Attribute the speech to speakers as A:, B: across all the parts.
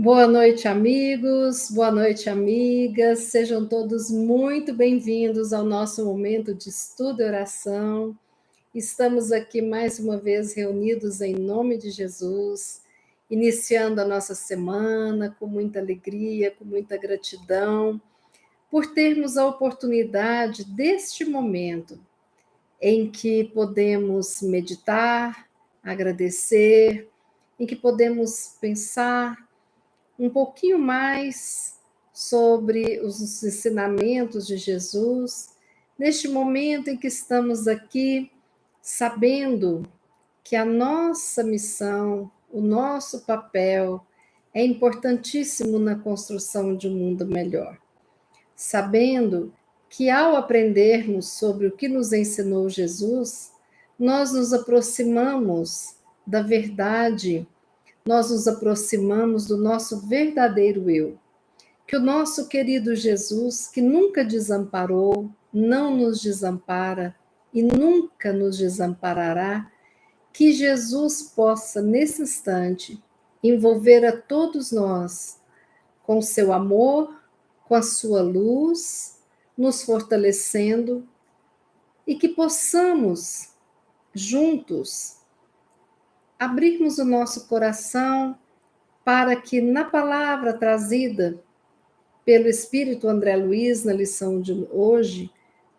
A: Boa noite, amigos, boa noite, amigas. Sejam todos muito bem-vindos ao nosso momento de estudo e oração. Estamos aqui mais uma vez reunidos em nome de Jesus, iniciando a nossa semana com muita alegria, com muita gratidão, por termos a oportunidade deste momento em que podemos meditar, agradecer, em que podemos pensar um pouquinho mais sobre os ensinamentos de Jesus, neste momento em que estamos aqui, sabendo que a nossa missão, o nosso papel é importantíssimo na construção de um mundo melhor. Sabendo que ao aprendermos sobre o que nos ensinou Jesus, nós nos aproximamos da verdade, nós nos aproximamos do nosso verdadeiro eu. Que o nosso querido Jesus, que nunca desamparou, não nos desampara e nunca nos desamparará, que Jesus possa, nesse instante, envolver a todos nós com o seu amor, com a sua luz, nos fortalecendo e que possamos, juntos, abrirmos o nosso coração para que na palavra trazida pelo Espírito André Luiz na lição de hoje,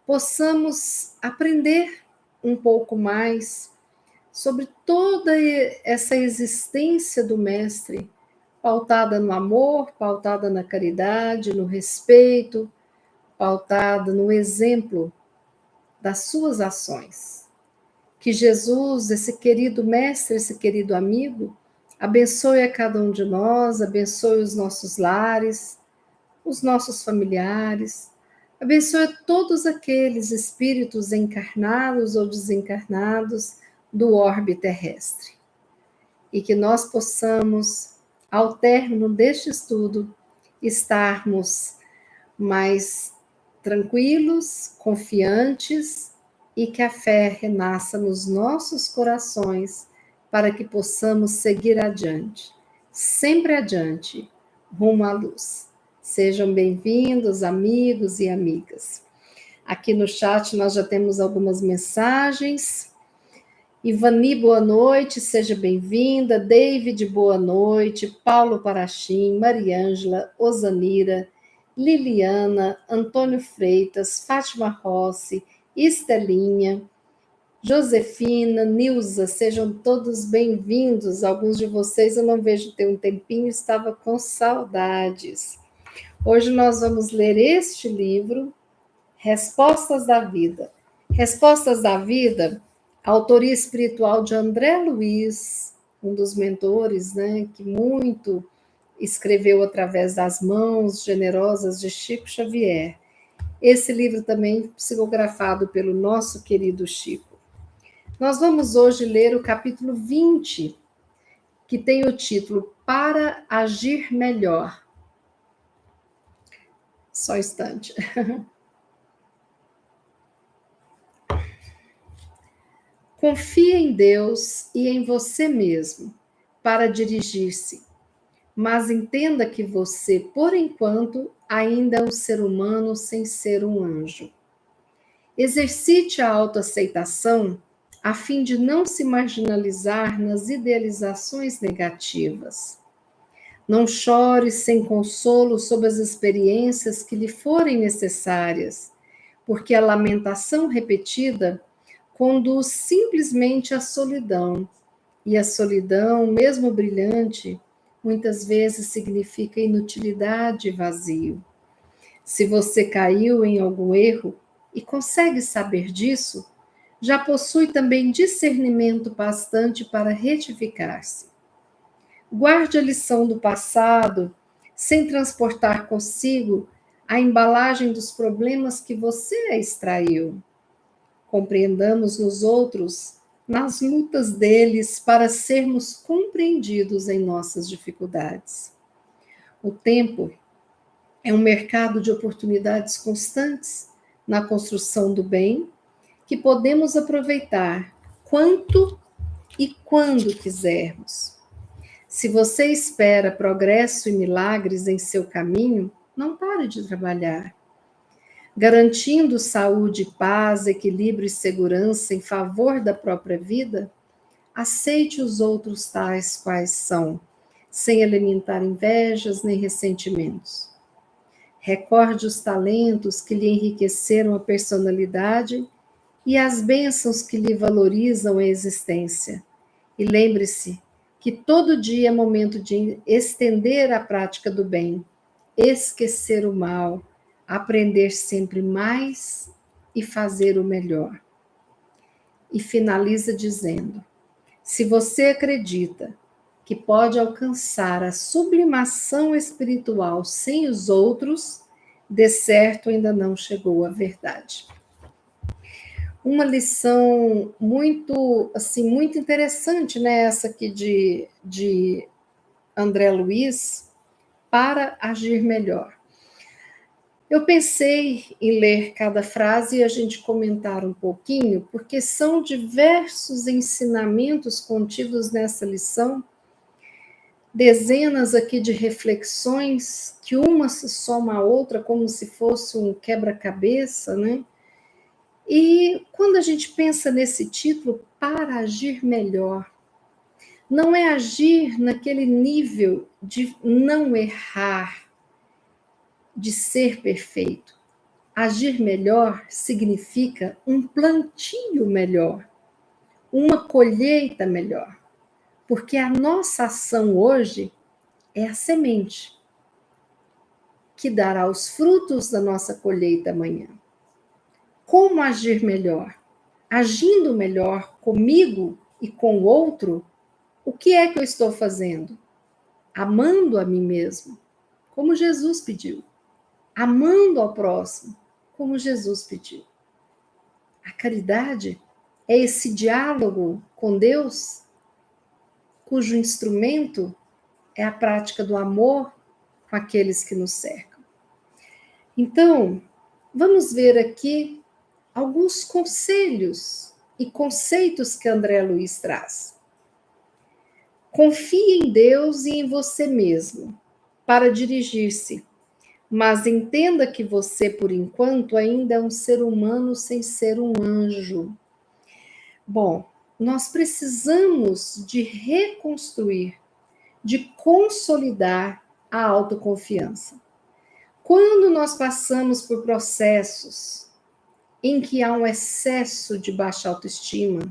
A: possamos aprender um pouco mais sobre toda essa existência do Mestre, pautada no amor, pautada na caridade, no respeito, pautada no exemplo das suas ações. Que Jesus, esse querido Mestre, esse querido amigo, abençoe a cada um de nós, abençoe os nossos lares, os nossos familiares, abençoe todos aqueles espíritos encarnados ou desencarnados do orbe terrestre. E que nós possamos, ao término deste estudo, estarmos mais tranquilos, confiantes e que a fé renasça nos nossos corações para que possamos seguir adiante, sempre adiante, rumo à luz. Sejam bem-vindos, amigos e amigas. Aqui no chat nós já temos algumas mensagens. Ivani, boa noite, seja bem-vinda. David, boa noite. Paulo Parachim, Mariângela, Osanira, Liliana, Antônio Freitas, Fátima Rossi, Estelinha, Josefina, Nilza, sejam todos bem-vindos. Alguns de vocês eu não vejo ter um tempinho, estava com saudades. Hoje nós vamos ler este livro, Respostas da Vida. Respostas da Vida, autoria espiritual de André Luiz, um dos mentores, que muito escreveu através das mãos generosas de Chico Xavier. Esse livro também psicografado pelo nosso querido Chico. Nós vamos hoje ler o capítulo 20, que tem o título Para Agir Melhor. Só um instante. Confie em Deus e em você mesmo para dirigir-se, mas entenda que você, por enquanto, ainda é um ser humano sem ser um anjo. Exercite a autoaceitação a fim de não se marginalizar nas idealizações negativas. Não chore sem consolo sobre as experiências que lhe forem necessárias, porque a lamentação repetida conduz simplesmente à solidão, e a solidão, mesmo brilhante, muitas vezes significa inutilidade e vazio. Se você caiu em algum erro e consegue saber disso, já possui também discernimento bastante para retificar-se. Guarde a lição do passado, sem transportar consigo a embalagem dos problemas que você extraiu. Compreendamos nos outros nas lutas deles para sermos compreendidos em nossas dificuldades. O tempo é um mercado de oportunidades constantes na construção do bem que podemos aproveitar quanto e quando quisermos. Se você espera progresso e milagres em seu caminho, não pare de trabalhar. Garantindo saúde, paz, equilíbrio e segurança em favor da própria vida, aceite os outros tais quais são, sem alimentar invejas nem ressentimentos. Recorde os talentos que lhe enriqueceram a personalidade e as bênçãos que lhe valorizam a existência. E lembre-se que todo dia é momento de estender a prática do bem, esquecer o mal, aprender sempre mais e fazer o melhor. E finaliza dizendo: se você acredita que pode alcançar a sublimação espiritual sem os outros, de certo ainda não chegou à verdade. Uma lição muito, assim, muito interessante, né? Essa aqui de André Luiz, para agir melhor. Eu pensei em ler cada frase e a gente comentar um pouquinho, porque são diversos ensinamentos contidos nessa lição, dezenas aqui de reflexões, que uma se soma à outra como se fosse um quebra-cabeça, né? E quando a gente pensa nesse título, para agir melhor, não é agir naquele nível de não errar, de ser perfeito. Agir melhor significa um plantio melhor, uma colheita melhor, porque a nossa ação hoje é a semente que dará os frutos da nossa colheita amanhã. Como agir melhor? Agindo melhor comigo e com o outro, o que é que eu estou fazendo? Amando a mim mesmo, como Jesus pediu. Amando ao próximo, como Jesus pediu. A caridade é esse diálogo com Deus, cujo instrumento é a prática do amor com aqueles que nos cercam. Então, vamos ver aqui alguns conselhos e conceitos que André Luiz traz. Confie em Deus e em você mesmo para dirigir-se, mas entenda que você, por enquanto, ainda é um ser humano sem ser um anjo. Bom, nós precisamos de reconstruir, de consolidar a autoconfiança. Quando nós passamos por processos em que há um excesso de baixa autoestima,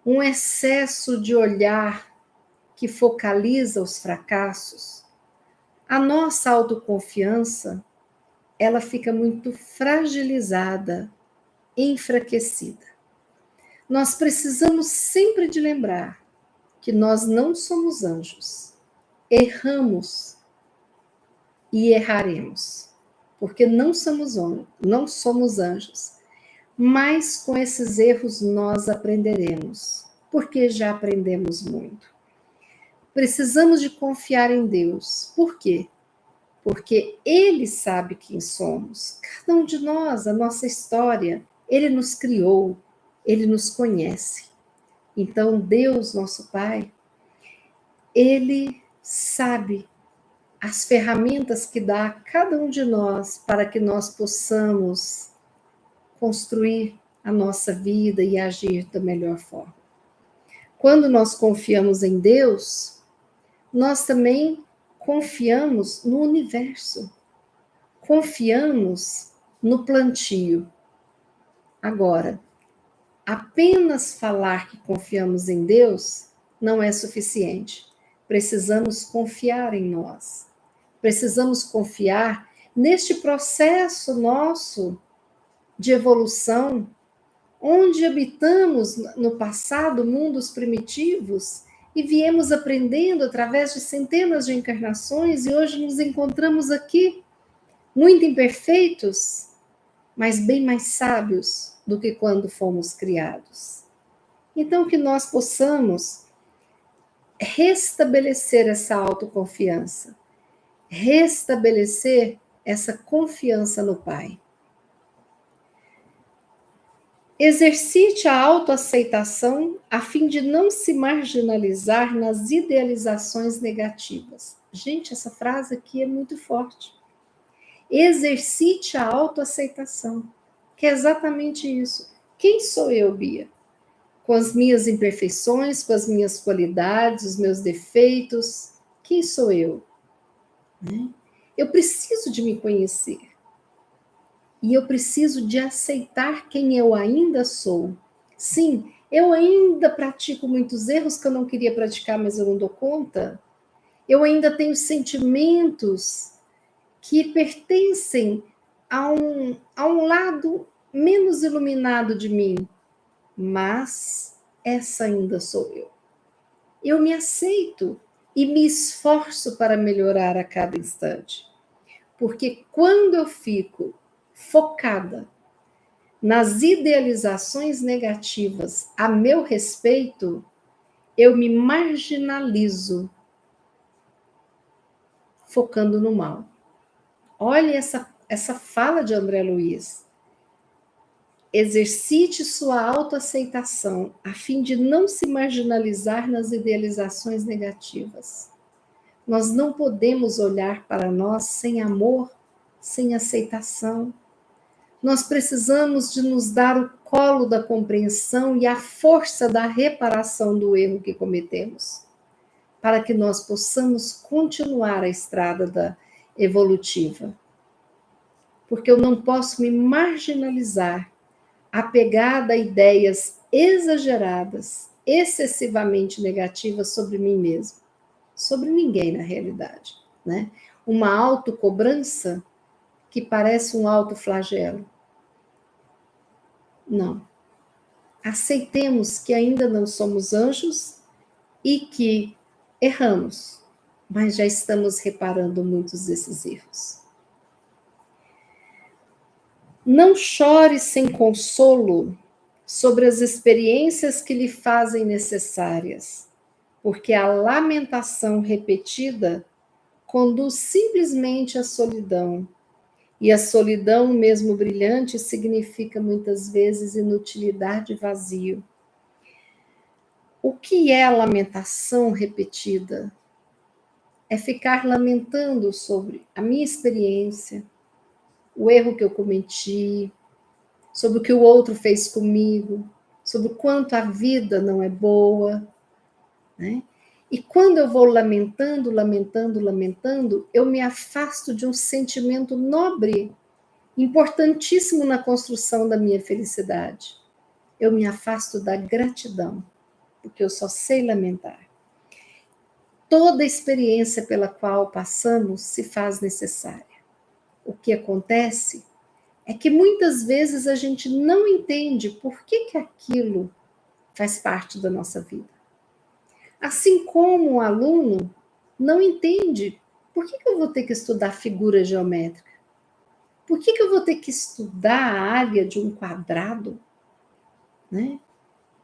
A: um excesso de olhar que focaliza os fracassos, a nossa autoconfiança, ela fica muito fragilizada, enfraquecida. Nós precisamos sempre de lembrar que nós não somos anjos. Erramos e erraremos, porque não somos anjos. Mas com esses erros nós aprenderemos, porque já aprendemos muito. Precisamos de confiar em Deus. Por quê? Porque Ele sabe quem somos. Cada um de nós, a nossa história. Ele nos criou, Ele nos conhece. Então, Deus, nosso Pai, Ele sabe as ferramentas que dá a cada um de nós para que nós possamos construir a nossa vida e agir da melhor forma. Quando nós confiamos em Deus, nós também confiamos no universo, confiamos no plantio. Agora, apenas falar que confiamos em Deus não é suficiente. Precisamos confiar em nós. Precisamos confiar neste processo nosso de evolução, onde habitamos no passado mundos primitivos e viemos aprendendo através de centenas de encarnações e hoje nos encontramos aqui, muito imperfeitos, mas bem mais sábios do que quando fomos criados. Então, que nós possamos restabelecer essa autoconfiança, restabelecer essa confiança no Pai. Exercite a autoaceitação a fim de não se marginalizar nas idealizações negativas. Gente, essa frase aqui é muito forte. Exercite a autoaceitação, que é exatamente isso. Quem sou eu, Bia? Com as minhas imperfeições, com as minhas qualidades, os meus defeitos. Quem sou eu? Eu preciso de me conhecer. E eu preciso de aceitar quem eu ainda sou. Sim, eu ainda pratico muitos erros que eu não queria praticar, mas eu não dou conta. Eu ainda tenho sentimentos que pertencem a um lado menos iluminado de mim, mas essa ainda sou eu. Eu me aceito e me esforço para melhorar a cada instante. Porque quando eu fico focada nas idealizações negativas a meu respeito, eu me marginalizo, focando no mal. Olha essa fala de André Luiz. Exercite sua autoaceitação, a fim de não se marginalizar nas idealizações negativas. Nós não podemos olhar para nós sem amor, sem aceitação. Nós precisamos de nos dar o colo da compreensão e a força da reparação do erro que cometemos, para que nós possamos continuar a estrada da evolutiva. Porque eu não posso me marginalizar, apegada a ideias exageradas, excessivamente negativas sobre mim mesmo, sobre ninguém na realidade, né? Uma autocobrança que parece um autoflagelo. Não. Aceitemos que ainda não somos anjos e que erramos, mas já estamos reparando muitos desses erros. Não chore sem consolo sobre as experiências que lhe fazem necessárias, porque a lamentação repetida conduz simplesmente à solidão. E a solidão, mesmo brilhante, significa muitas vezes inutilidade e vazio. O que é a lamentação repetida? É ficar lamentando sobre a minha experiência, o erro que eu cometi, sobre o que o outro fez comigo, sobre o quanto a vida não é boa, né? E quando eu vou lamentando, eu me afasto de um sentimento nobre, importantíssimo na construção da minha felicidade. Eu me afasto da gratidão, porque eu só sei lamentar. Toda experiência pela qual passamos se faz necessária. O que acontece é que muitas vezes a gente não entende por que aquilo faz parte da nossa vida. Assim como um aluno não entende por que eu vou ter que estudar figura geométrica? Por que eu vou ter que estudar a área de um quadrado? Né?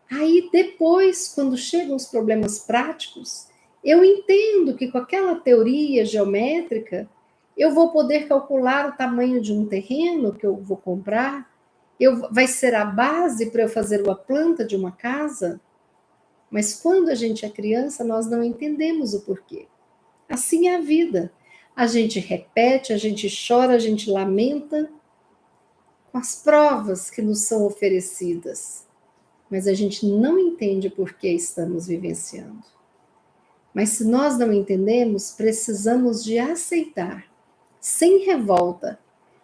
A: Aí depois, quando chegam os problemas práticos, eu entendo que com aquela teoria geométrica, eu vou poder calcular o tamanho de um terreno que eu vou comprar, vai ser a base para eu fazer uma planta de uma casa. Mas quando a gente é criança, nós não entendemos o porquê. Assim é a vida. A gente repete, a gente chora, a gente lamenta com as provas que nos são oferecidas. Mas a gente não entende por que estamos vivenciando. Mas se nós não entendemos, precisamos de aceitar, sem revolta,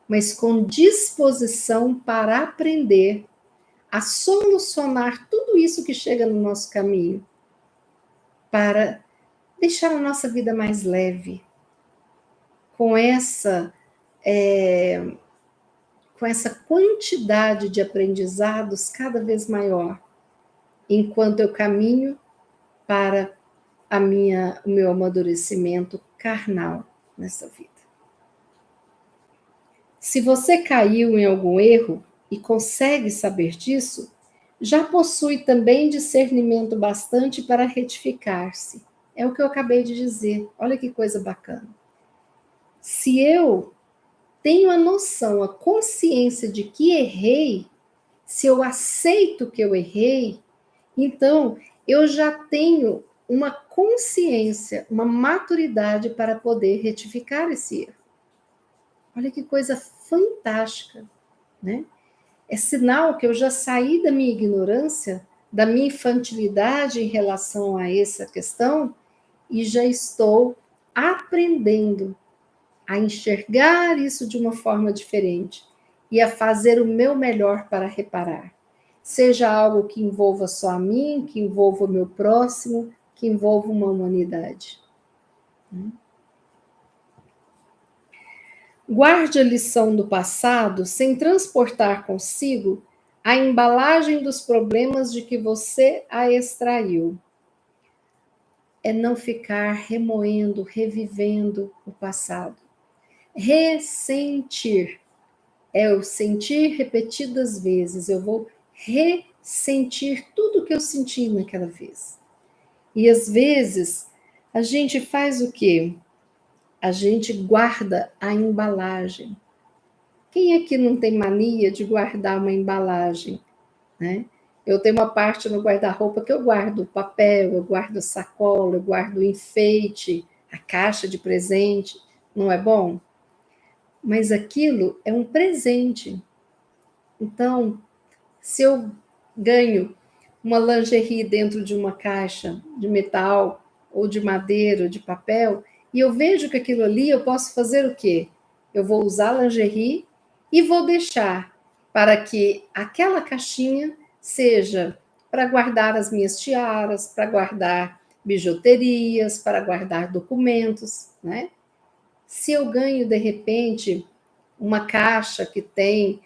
A: mas com disposição para aprender a solucionar tudo isso que chega no nosso caminho, para deixar a nossa vida mais leve, com essa quantidade de aprendizados cada vez maior, enquanto eu caminho para o meu amadurecimento carnal nessa vida. Se você caiu em algum erro e consegue saber disso, já possui também discernimento bastante para retificar-se. É o que eu acabei de dizer. Olha que coisa bacana. Se eu tenho a noção, a consciência de que errei, se eu aceito que eu errei, então eu já tenho uma consciência, uma maturidade para poder retificar esse erro. Olha que coisa fantástica, né? É sinal que eu já saí da minha ignorância, da minha infantilidade em relação a essa questão e já estou aprendendo a enxergar isso de uma forma diferente e a fazer o meu melhor para reparar. Seja algo que envolva só a mim, que envolva o meu próximo, que envolva uma humanidade. Guarde a lição do passado sem transportar consigo a embalagem dos problemas de que você a extraiu. É não ficar remoendo, revivendo o passado. Ressentir. É o sentir repetidas vezes. Eu vou ressentir tudo que eu senti naquela vez. E às vezes a gente faz o quê? A gente guarda a embalagem. Quem aqui não tem mania de guardar uma embalagem, né? Eu tenho uma parte no guarda-roupa que eu guardo o papel, eu guardo a sacola, eu guardo o enfeite, a caixa de presente, não é bom? Mas aquilo é um presente. Então, se eu ganho uma lingerie dentro de uma caixa de metal, ou de madeira, ou de papel, e eu vejo que aquilo ali eu posso fazer o quê? Eu vou usar a lingerie e vou deixar para que aquela caixinha seja para guardar as minhas tiaras, para guardar bijuterias, para guardar documentos, né? Se eu ganho, de repente, uma caixa que tem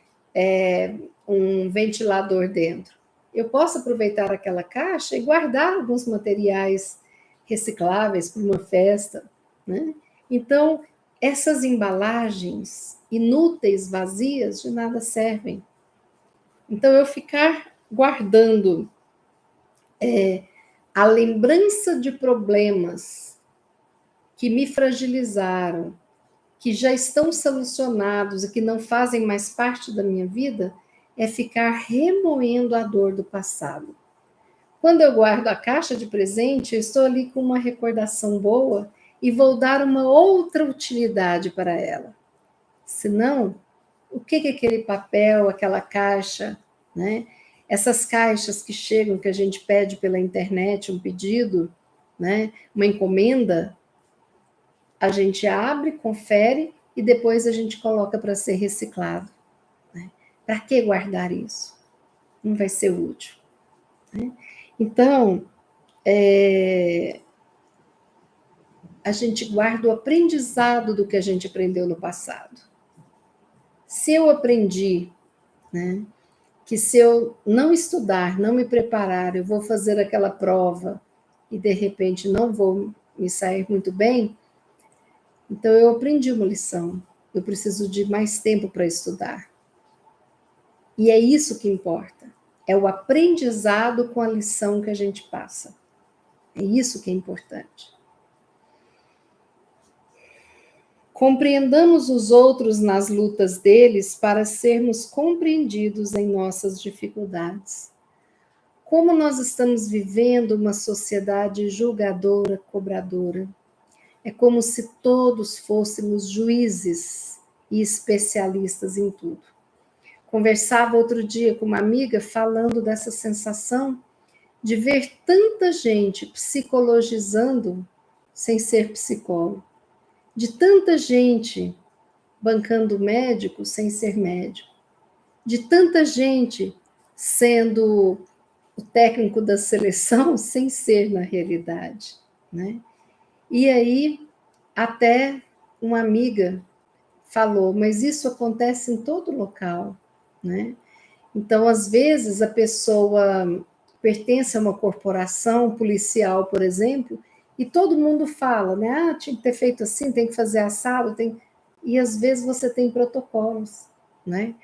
A: um ventilador dentro, eu posso aproveitar aquela caixa e guardar alguns materiais recicláveis para uma festa, né? Então, essas embalagens inúteis, vazias, de nada servem. Então, eu ficar guardando a lembrança de problemas que me fragilizaram, que já estão solucionados e que não fazem mais parte da minha vida, é ficar remoendo a dor do passado. Quando eu guardo a caixa de presente, eu estou ali com uma recordação boa e vou dar uma outra utilidade para ela. Senão, o que é aquele papel, aquela caixa, né? Essas caixas que chegam, que a gente pede pela internet, um pedido, né? Uma encomenda, a gente abre, confere e depois a gente coloca para ser reciclado. Né? Para que guardar isso? Não vai ser útil. Né? Então, a gente guarda o aprendizado do que a gente aprendeu no passado. Se eu aprendi, né, que se eu não estudar, não me preparar, eu vou fazer aquela prova e de repente não vou me sair muito bem, então eu aprendi uma lição. Eu preciso de mais tempo para estudar. E é isso que importa. É o aprendizado com a lição que a gente passa. É isso que é importante. Compreendamos os outros nas lutas deles para sermos compreendidos em nossas dificuldades. Como nós estamos vivendo uma sociedade julgadora, cobradora. É como se todos fôssemos juízes e especialistas em tudo. Conversava outro dia com uma amiga falando dessa sensação de ver tanta gente psicologizando sem ser psicólogo, de tanta gente bancando médico sem ser médico, de tanta gente sendo o técnico da seleção sem ser na realidade, né? E aí até uma amiga falou, mas isso acontece em todo local, né? Então, às vezes, a pessoa pertence a uma corporação policial, por exemplo, e todo mundo fala, né? Ah, tinha que ter feito assim, tem que fazer assado, tem... E às vezes você tem protocolos, né?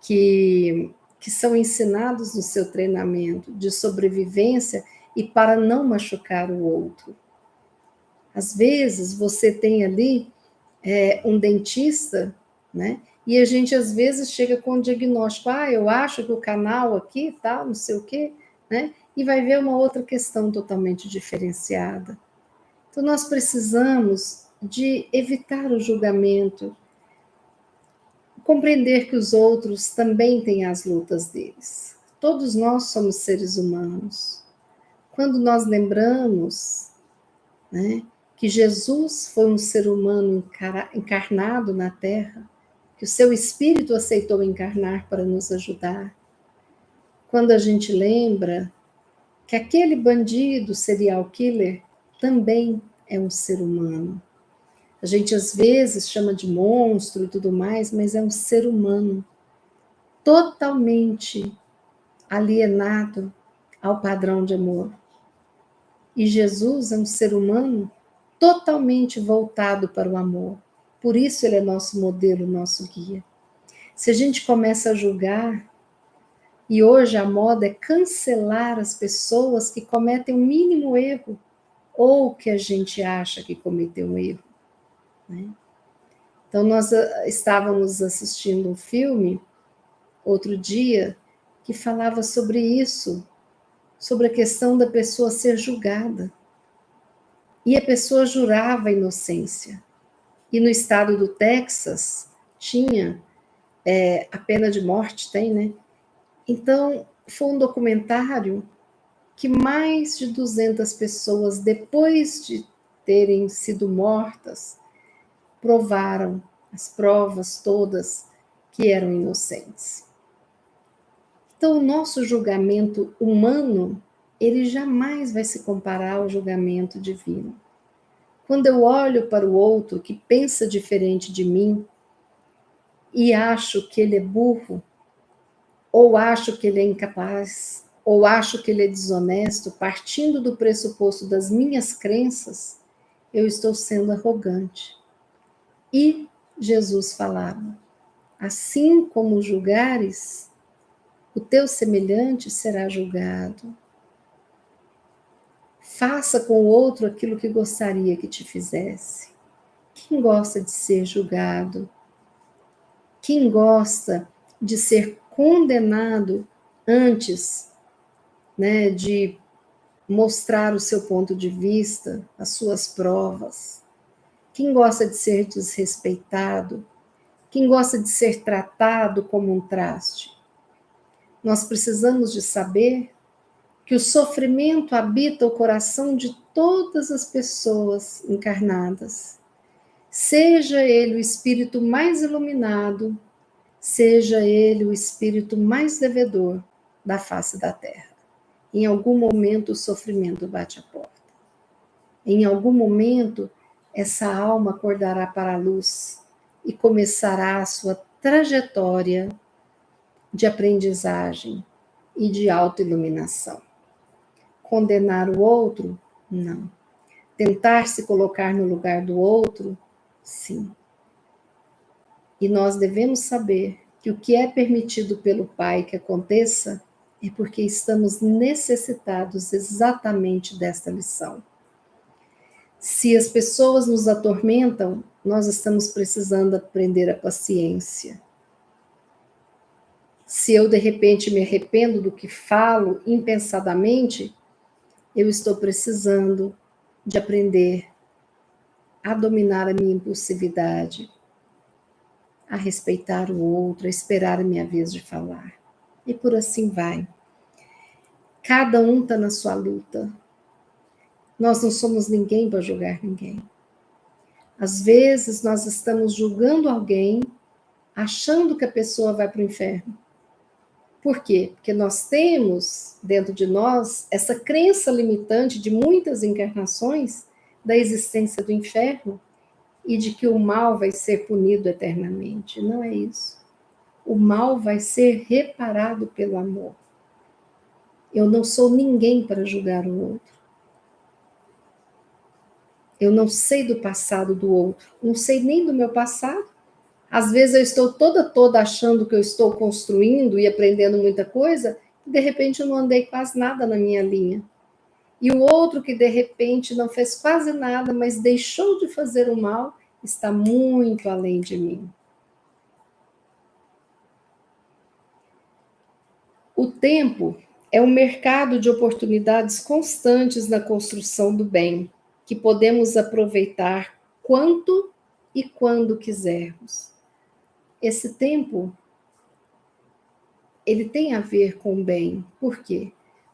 A: Que são ensinados no seu treinamento de sobrevivência e para não machucar o outro. Às vezes você tem ali um dentista, né? E a gente, às vezes, chega com um diagnóstico, eu acho que o canal aqui, tá, não sei o quê, né? E vai ver uma outra questão totalmente diferenciada. Então, nós precisamos de evitar o julgamento, compreender que os outros também têm as lutas deles. Todos nós somos seres humanos. Quando nós lembramos, né, que Jesus foi um ser humano encarnado na Terra, que o seu Espírito aceitou encarnar para nos ajudar. Quando a gente lembra que aquele bandido serial killer também é um ser humano. A gente às vezes chama de monstro e tudo mais, mas é um ser humano totalmente alienado ao padrão de amor. E Jesus é um ser humano totalmente voltado para o amor. Por isso ele é nosso modelo, nosso guia. Se a gente começa a julgar, e hoje a moda é cancelar as pessoas que cometem o mínimo erro, ou que a gente acha que cometeu um erro, né? Então, nós estávamos assistindo um filme, outro dia, que falava sobre isso, sobre a questão da pessoa ser julgada. E a pessoa jurava a inocência. E no estado do Texas, tinha a pena de morte, tem, né? Então, foi um documentário que mais de 200 pessoas, depois de terem sido mortas, provaram as provas todas que eram inocentes. Então, o nosso julgamento humano, ele jamais vai se comparar ao julgamento divino. Quando eu olho para o outro que pensa diferente de mim e acho que ele é burro, ou acho que ele é incapaz, ou acho que ele é desonesto, partindo do pressuposto das minhas crenças, eu estou sendo arrogante. E Jesus falava: assim como julgares, o teu semelhante será julgado. Faça com o outro aquilo que gostaria que te fizesse. Quem gosta de ser julgado? Quem gosta de ser condenado antes, né, de mostrar o seu ponto de vista, as suas provas? Quem gosta de ser desrespeitado? Quem gosta de ser tratado como um traste? Nós precisamos de saber que o sofrimento habita o coração de todas as pessoas encarnadas. Seja ele o espírito mais iluminado, seja ele o espírito mais devedor da face da terra. Em algum momento o sofrimento bate a porta. Em algum momento essa alma acordará para a luz e começará a sua trajetória de aprendizagem e de autoiluminação. Condenar o outro? Não. Tentar se colocar no lugar do outro? Sim. E nós devemos saber que o que é permitido pelo Pai que aconteça é porque estamos necessitados exatamente desta lição. Se as pessoas nos atormentam, nós estamos precisando aprender a paciência. Se eu, de repente, me arrependo do que falo impensadamente, eu estou precisando de aprender a dominar a minha impulsividade, a respeitar o outro, a esperar a minha vez de falar. E por assim vai. Cada um está na sua luta. Nós não somos ninguém para julgar ninguém. Às vezes nós estamos julgando alguém, achando que a pessoa vai para o inferno. Por quê? Porque nós temos dentro de nós essa crença limitante de muitas encarnações da existência do inferno e de que o mal vai ser punido eternamente. Não é isso. O mal vai ser reparado pelo amor. Eu não sou ninguém para julgar o outro. Eu não sei do passado do outro, não sei nem do meu passado. Às vezes eu estou toda achando que eu estou construindo e aprendendo muita coisa, e de repente eu não andei quase nada na minha linha. E o outro que de repente não fez quase nada, mas deixou de fazer o mal, está muito além de mim. O tempo é um mercado de oportunidades constantes na construção do bem, que podemos aproveitar quanto e quando quisermos. Esse tempo, ele tem a ver com o bem. Por quê?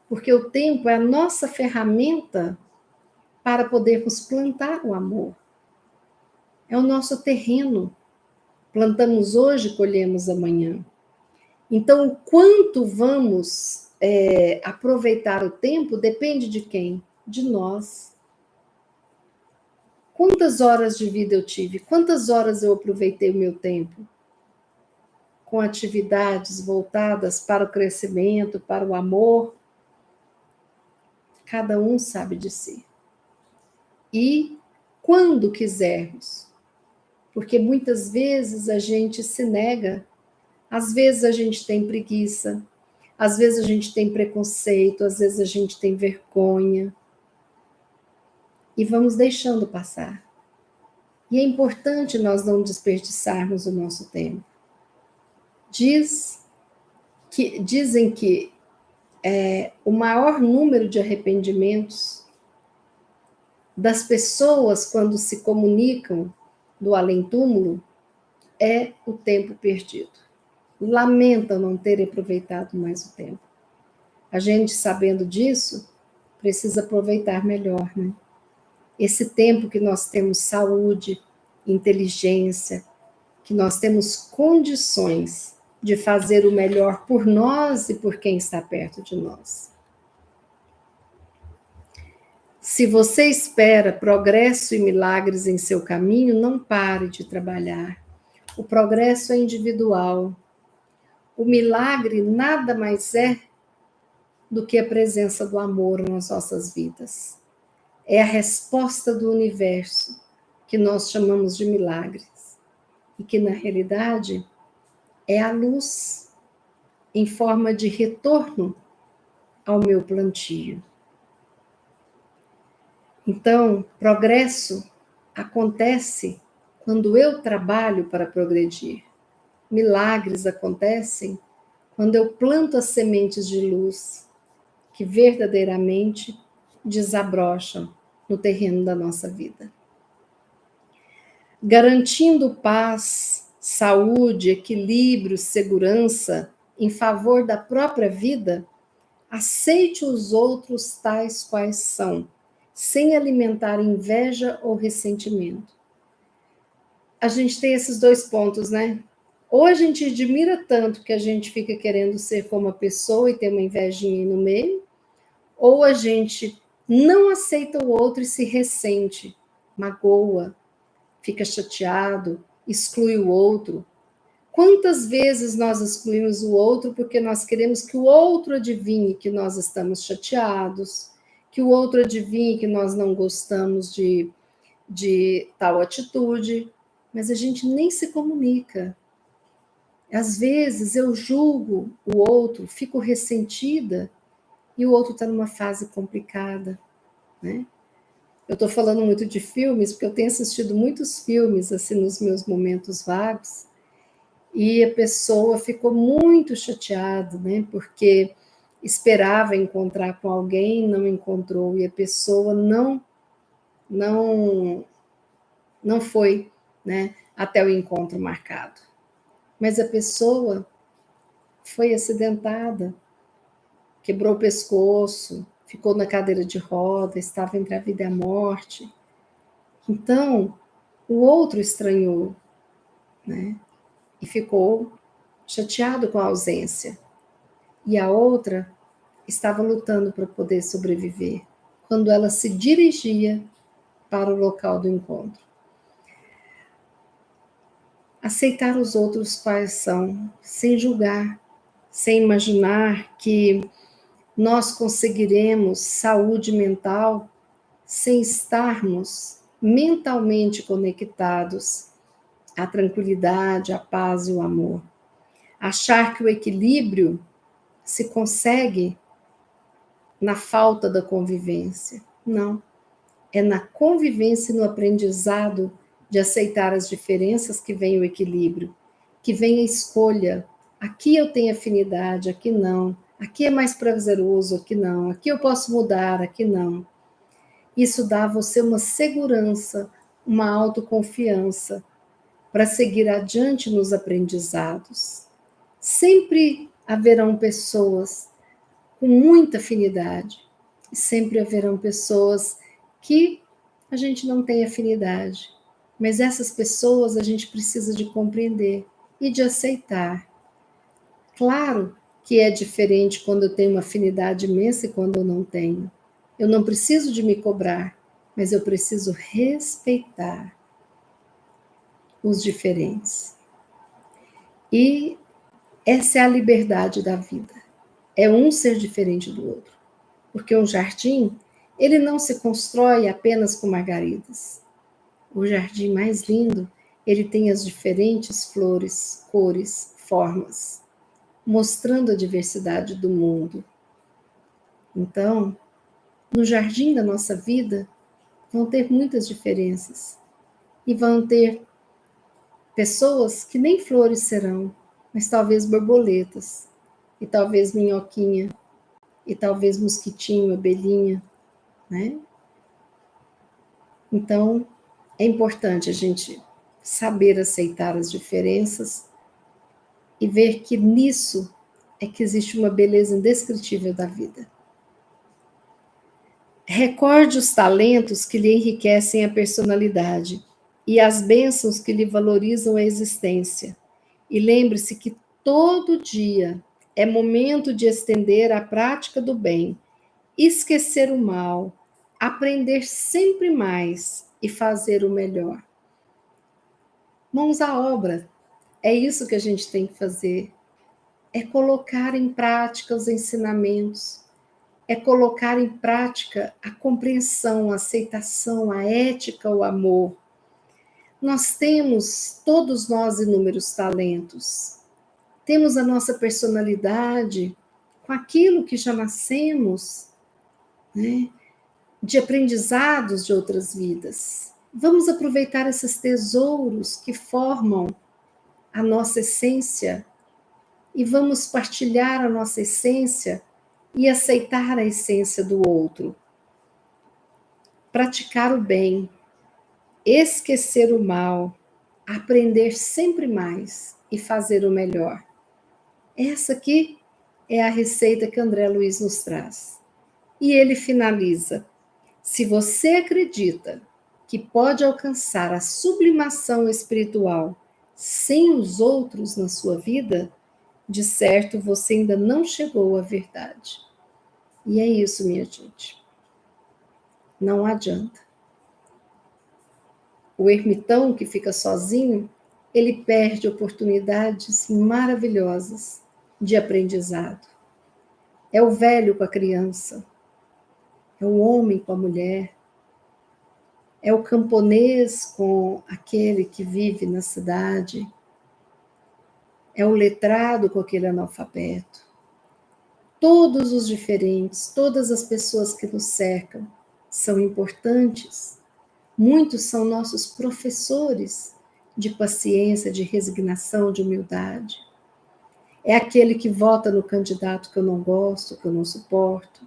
A: Porque o tempo é a nossa ferramenta para podermos plantar o amor. É o nosso terreno. Plantamos hoje, colhemos amanhã. Então, o quanto vamos aproveitar o tempo depende de quem? De nós. Quantas horas de vida eu tive? Quantas horas eu aproveitei o meu tempo? Com atividades voltadas para o crescimento, para o amor. Cada um sabe de si. E quando quisermos. Porque muitas vezes a gente se nega. Às vezes a gente tem preguiça. Às vezes a gente tem preconceito, às vezes a gente tem vergonha. E vamos deixando passar. E é importante nós não desperdiçarmos o nosso tempo. Dizem que o maior número de arrependimentos das pessoas quando se comunicam do além-túmulo é o tempo perdido. Lamentam não terem aproveitado mais o tempo. A gente, sabendo disso, precisa aproveitar melhor, né? Esse tempo que nós temos saúde, inteligência, que nós temos condições de fazer o melhor por nós e por quem está perto de nós. Se você espera progresso e milagres em seu caminho, não pare de trabalhar. O progresso é individual. O milagre nada mais é do que a presença do amor nas nossas vidas. É a resposta do universo que nós chamamos de milagres. E que, na realidade, é a luz em forma de retorno ao meu plantio. Então, progresso acontece quando eu trabalho para progredir. Milagres acontecem quando eu planto as sementes de luz que verdadeiramente desabrocham no terreno da nossa vida. Garantindo paz, saúde, equilíbrio, segurança em favor da própria vida, aceite os outros tais quais são, sem alimentar inveja ou ressentimento. A gente tem esses dois pontos, né? Ou a gente admira tanto que a gente fica querendo ser como a pessoa e ter uma invejinha no meio, ou a gente não aceita o outro e se ressente, magoa, fica chateado, exclui o outro. Quantas vezes nós excluímos o outro porque nós queremos que o outro adivinhe que nós estamos chateados, que o outro adivinhe que nós não gostamos de tal atitude, mas a gente nem se comunica. Às vezes eu julgo o outro, fico ressentida e o outro está numa fase complicada, né? Eu estou falando muito de filmes porque eu tenho assistido muitos filmes assim nos meus momentos vagos e a pessoa ficou muito chateada, né? Porque esperava encontrar com alguém, não encontrou e a pessoa não foi, né? Até o encontro marcado. Mas a pessoa foi acidentada, quebrou o pescoço, ficou na cadeira de roda, estava entre a vida e a morte. Então, o outro estranhou, né? E ficou chateado com a ausência. E a outra estava lutando para poder sobreviver, quando ela se dirigia para o local do encontro. Aceitar os outros quais são, sem julgar, sem imaginar que nós conseguiremos saúde mental sem estarmos mentalmente conectados à tranquilidade, à paz e o amor. Achar que o equilíbrio se consegue na falta da convivência. Não. É na convivência e no aprendizado de aceitar as diferenças que vem o equilíbrio, que vem a escolha. Aqui eu tenho afinidade, aqui não. Aqui é mais prazeroso, aqui não. Aqui eu posso mudar, aqui não. Isso dá a você uma segurança, uma autoconfiança para seguir adiante nos aprendizados. Sempre haverão pessoas com muita afinidade, e sempre haverão pessoas que a gente não tem afinidade. Mas essas pessoas a gente precisa de compreender e de aceitar. Claro que é diferente quando eu tenho uma afinidade imensa e quando eu não tenho. Eu não preciso de me cobrar, mas eu preciso respeitar os diferentes. E essa é a liberdade da vida. É um ser diferente do outro. Porque um jardim, ele não se constrói apenas com margaridas. O jardim mais lindo, ele tem as diferentes flores, cores, formas, mostrando a diversidade do mundo. Então, no jardim da nossa vida, vão ter muitas diferenças. E vão ter pessoas que nem flores serão, mas talvez borboletas, e talvez minhoquinha, e talvez mosquitinho, abelhinha, né? Então, é importante a gente saber aceitar as diferenças e ver que nisso é que existe uma beleza indescritível da vida. Recorde os talentos que lhe enriquecem a personalidade e as bênçãos que lhe valorizam a existência. E lembre-se que todo dia é momento de estender a prática do bem, esquecer o mal, aprender sempre mais e fazer o melhor. Mãos à obra. É isso que a gente tem que fazer. É colocar em prática os ensinamentos. É colocar em prática a compreensão, a aceitação, a ética, o amor. Nós temos, todos nós, inúmeros talentos. Temos a nossa personalidade com aquilo que já nascemos, né, de aprendizados de outras vidas. Vamos aproveitar esses tesouros que formam a nossa essência e vamos partilhar a nossa essência e aceitar a essência do outro. Praticar o bem, esquecer o mal, aprender sempre mais e fazer o melhor. Essa aqui é a receita que André Luiz nos traz. E ele finaliza: se você acredita que pode alcançar a sublimação espiritual sem os outros na sua vida, de certo você ainda não chegou à verdade. E é isso, minha gente. Não adianta. O ermitão que fica sozinho, ele perde oportunidades maravilhosas de aprendizado. É o velho com a criança, é o homem com a mulher, é o camponês com aquele que vive na cidade, é o letrado com aquele analfabeto. Todos os diferentes, todas as pessoas que nos cercam são importantes. Muitos são nossos professores de paciência, de resignação, de humildade. É aquele que vota no candidato que eu não gosto, que eu não suporto.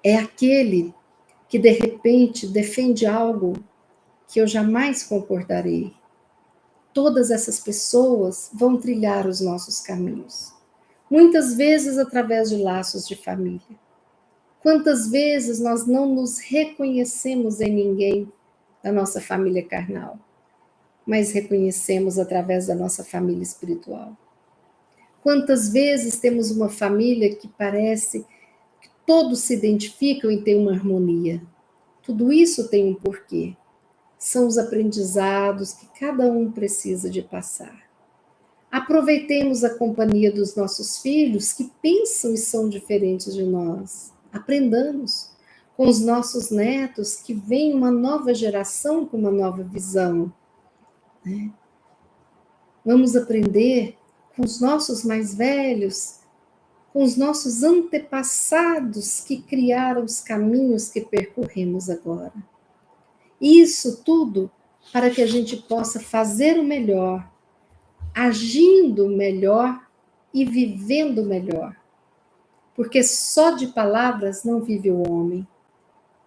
A: É aquele que, de repente, defende algo que eu jamais concordarei. Todas essas pessoas vão trilhar os nossos caminhos. Muitas vezes através de laços de família. Quantas vezes nós não nos reconhecemos em ninguém da nossa família carnal, mas reconhecemos através da nossa família espiritual. Quantas vezes temos uma família que parece que todos se identificam e tem uma harmonia. Tudo isso tem um porquê. São os aprendizados que cada um precisa de passar. Aproveitemos a companhia dos nossos filhos que pensam e são diferentes de nós. Aprendamos com os nossos netos que vem uma nova geração com uma nova visão. Né? Vamos aprender com os nossos mais velhos, com os nossos antepassados que criaram os caminhos que percorremos agora. Isso tudo para que a gente possa fazer o melhor, agindo melhor e vivendo melhor. porque só de palavras não vive o homem.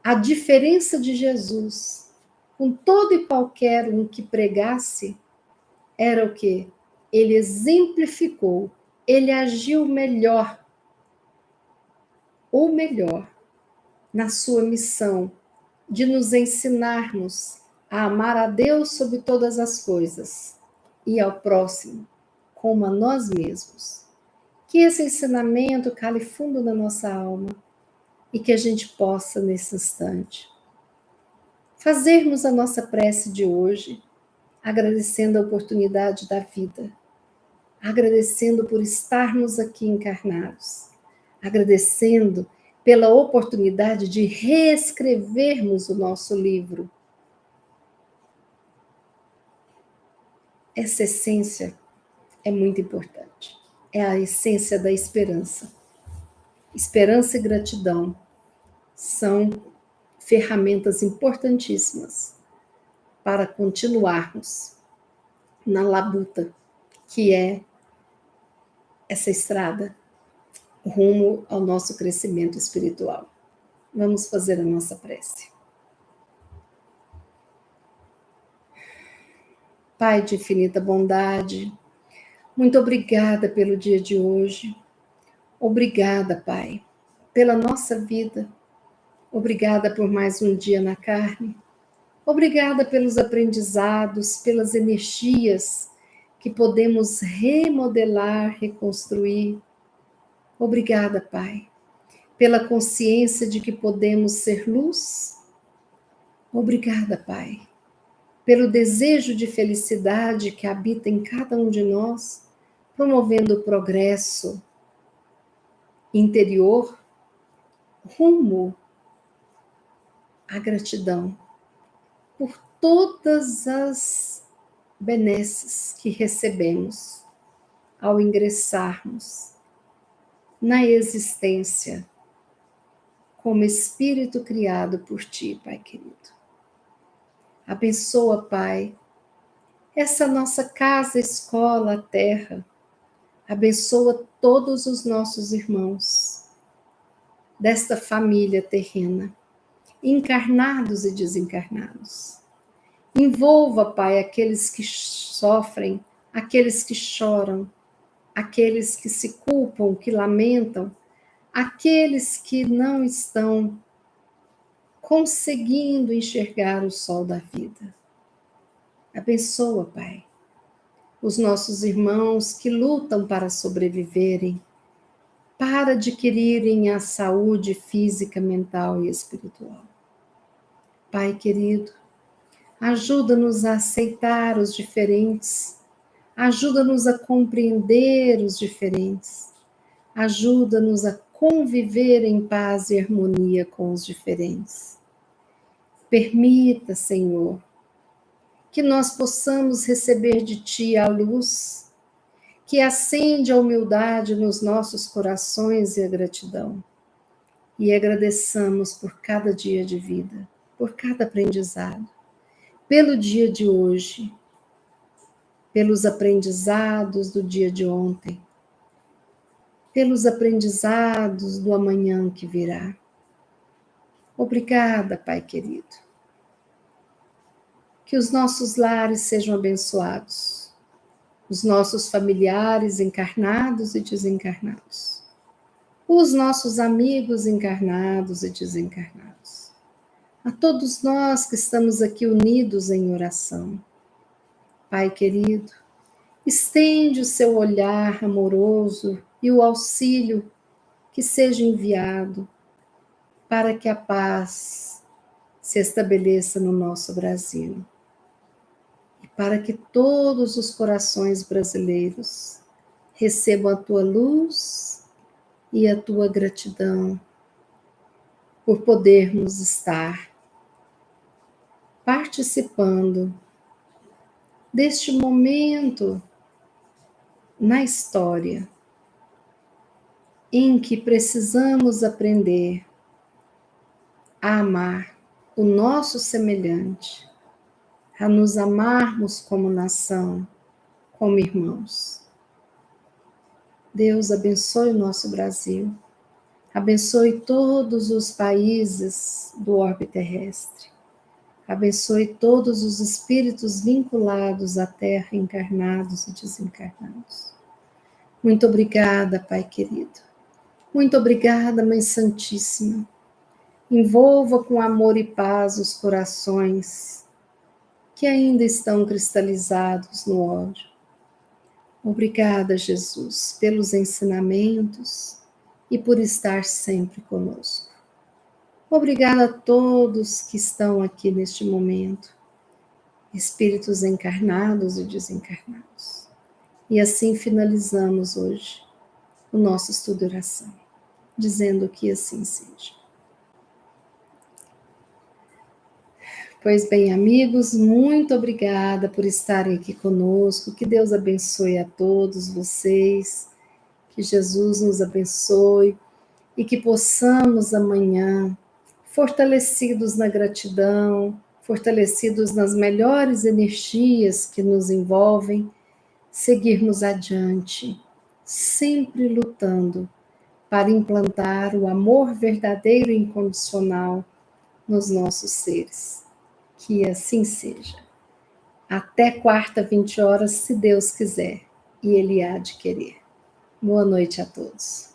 A: A diferença de Jesus com todo e qualquer um que pregasse era o quê? Ele exemplificou, ele agiu melhor, ou melhor, na sua missão de nos ensinarmos a amar a Deus sobre todas as coisas e ao próximo como a nós mesmos. Que esse ensinamento cale fundo na nossa alma e que a gente possa, nesse instante, fazermos a nossa prece de hoje, agradecendo a oportunidade da vida, agradecendo por estarmos aqui encarnados, agradecendo pela oportunidade de reescrevermos o nosso livro. Essa essência é muito importante. É a essência da esperança. Esperança e gratidão são ferramentas importantíssimas para continuarmos na labuta, que é essa estrada rumo ao nosso crescimento espiritual. Vamos fazer a nossa prece. Pai de infinita bondade, muito obrigada pelo dia de hoje. Obrigada, Pai, pela nossa vida. Obrigada por mais um dia na carne. Obrigada pelos aprendizados, pelas energias que podemos remodelar, reconstruir. Obrigada, Pai, pela consciência de que podemos ser luz. Obrigada, Pai, pelo desejo de felicidade que habita em cada um de nós, promovendo o progresso interior rumo à gratidão por todas as benesses que recebemos ao ingressarmos na existência como espírito criado por Ti, Pai querido. Abençoa, Pai, essa nossa casa, escola, terra. Abençoa todos os nossos irmãos desta família terrena, encarnados e desencarnados. Envolva, Pai, aqueles que sofrem, aqueles que choram, aqueles que se culpam, que lamentam, aqueles que não estão conseguindo enxergar o sol da vida. Abençoa, Pai, os nossos irmãos que lutam para sobreviverem, para adquirirem a saúde física, mental e espiritual. Pai querido, ajuda-nos a aceitar os diferentes, ajuda-nos a compreender os diferentes, ajuda-nos a conviver em paz e harmonia com os diferentes. Permita, Senhor, que nós possamos receber de Ti a luz que acende a humildade nos nossos corações e a gratidão. E agradeçamos por cada dia de vida, por cada aprendizado, pelo dia de hoje, pelos aprendizados do dia de ontem, pelos aprendizados do amanhã que virá. Obrigada, Pai querido. Que os nossos lares sejam abençoados, os nossos familiares encarnados e desencarnados, os nossos amigos encarnados e desencarnados, a todos nós que estamos aqui unidos em oração. Pai querido, estende o seu olhar amoroso e o auxílio que seja enviado para que a paz se estabeleça no nosso Brasil. E para que todos os corações brasileiros recebam a tua luz e a tua gratidão por podermos estar participando deste momento na história em que precisamos aprender a amar o nosso semelhante, a nos amarmos como nação, como irmãos. Deus abençoe o nosso Brasil, Abençoe todos os países do orbe terrestre. Abençoe todos os espíritos vinculados à Terra, encarnados e desencarnados. Muito obrigada, Pai querido. Muito obrigada, Mãe Santíssima. Envolva com amor e paz os corações que ainda estão cristalizados no ódio. Obrigada, Jesus, pelos ensinamentos e por estar sempre conosco. Obrigada a todos que estão aqui neste momento, espíritos encarnados e desencarnados. E assim finalizamos hoje o nosso estudo de oração, dizendo que assim seja. Pois bem, amigos, muito obrigada por estarem aqui conosco. Que Deus abençoe a todos vocês, que Jesus nos abençoe e que possamos amanhã, fortalecidos na gratidão, fortalecidos nas melhores energias que nos envolvem, seguirmos adiante, sempre lutando para implantar o amor verdadeiro e incondicional nos nossos seres. Que assim seja. Até quarta, 20 horas, se Deus quiser, e Ele há de querer. Boa noite a todos.